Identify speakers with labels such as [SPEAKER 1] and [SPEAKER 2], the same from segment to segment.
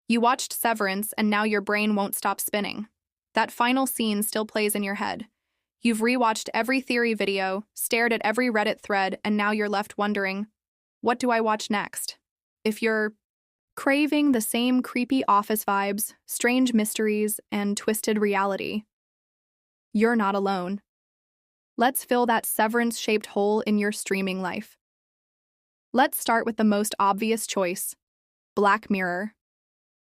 [SPEAKER 1] You watched Severance and now your brain won't stop spinning. That final scene still plays in your head. You've rewatched every theory video, stared at every Reddit thread, and now you're left wondering, what do I watch next? If you're craving the same creepy office vibes, strange mysteries, and twisted reality, you're not alone. Let's fill that Severance-shaped hole in your streaming life. Let's start with the most obvious choice, Black Mirror.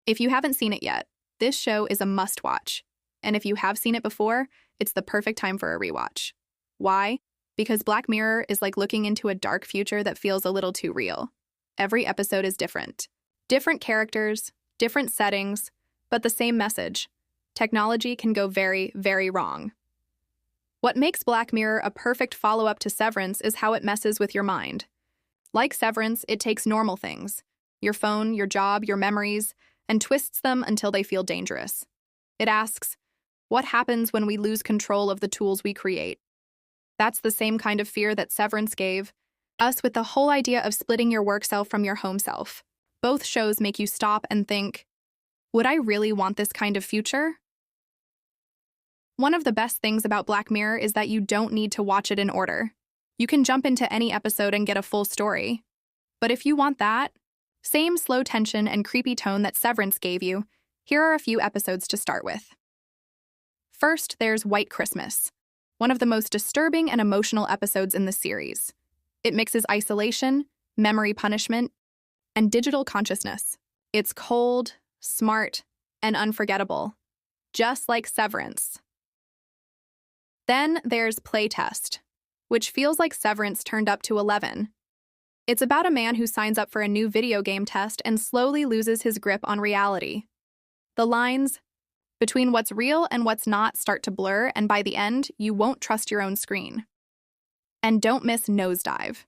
[SPEAKER 1] If you haven't seen it yet, this show is a must-watch. And if you have seen it before, it's the perfect time for a rewatch. Why? Because Black Mirror is like looking into a dark future that feels a little too real. Every episode is different. Different characters, different settings, but the same message. Technology can go very, very wrong. What makes Black Mirror a perfect follow-up to Severance is how it messes with your mind. Like Severance, it takes normal things, your phone, your job, your memories, and twists them until they feel dangerous. It asks, what happens when we lose control of the tools we create? That's the same kind of fear that Severance gave us with the whole idea of splitting your work self from your home self. Both shows make you stop and think, would I really want this kind of future? One of the best things about Black Mirror is that you don't need to watch it in order. You can jump into any episode and get a full story. But if you want that same slow tension and creepy tone that Severance gave you, here are a few episodes to start with. First, there's White Christmas, one of the most disturbing and emotional episodes in the series. It mixes isolation, memory punishment, and digital consciousness. It's cold, smart, and unforgettable, just like Severance. Then there's Playtest, which feels like Severance turned up to 11. It's about a man who signs up for a new video game test and slowly loses his grip on reality. The lines between what's real and what's not start to blur, and by the end, you won't trust your own screen. And don't miss Nosedive.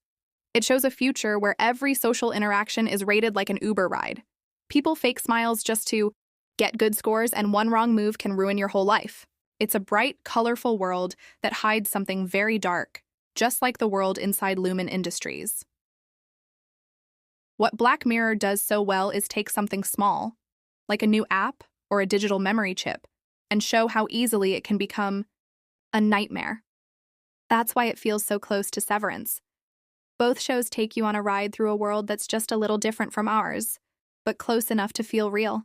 [SPEAKER 1] It shows a future where every social interaction is rated like an Uber ride. People fake smiles just to get good scores, and one wrong move can ruin your whole life. It's a bright, colorful world that hides something very dark, just like the world inside Lumen Industries. What Black Mirror does so well is take something small, like a new app or a digital memory chip, and show how easily it can become a nightmare. That's why it feels so close to Severance. Both shows take you on a ride through a world that's just a little different from ours, but close enough to feel real.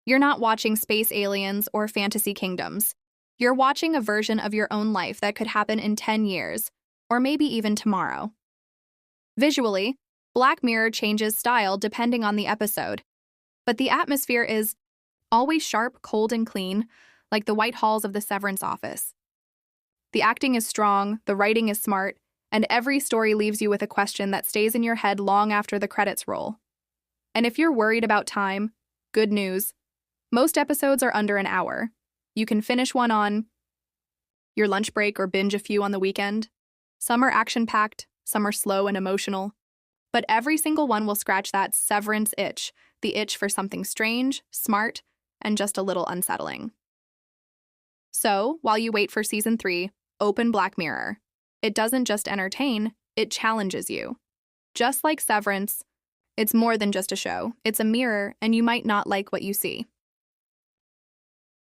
[SPEAKER 1] You're not watching space aliens or fantasy kingdoms. You're watching a version of your own life that could happen in 10 years, or maybe even tomorrow. Visually, Black Mirror changes style depending on the episode, but the atmosphere is always sharp, cold, and clean, like the white halls of the Severance office. The acting is strong, the writing is smart, and every story leaves you with a question that stays in your head long after the credits roll. And if you're worried about time, good news. Most episodes are under an hour. You can finish one on your lunch break or binge a few on the weekend. Some are action-packed, some are slow and emotional. But every single one will scratch that Severance itch, the itch for something strange, smart, and just a little unsettling. So, while you wait for Season 3, open Black Mirror. It doesn't just entertain, it challenges you. Just like Severance, it's more than just a show. It's a mirror, and you might not like what you see.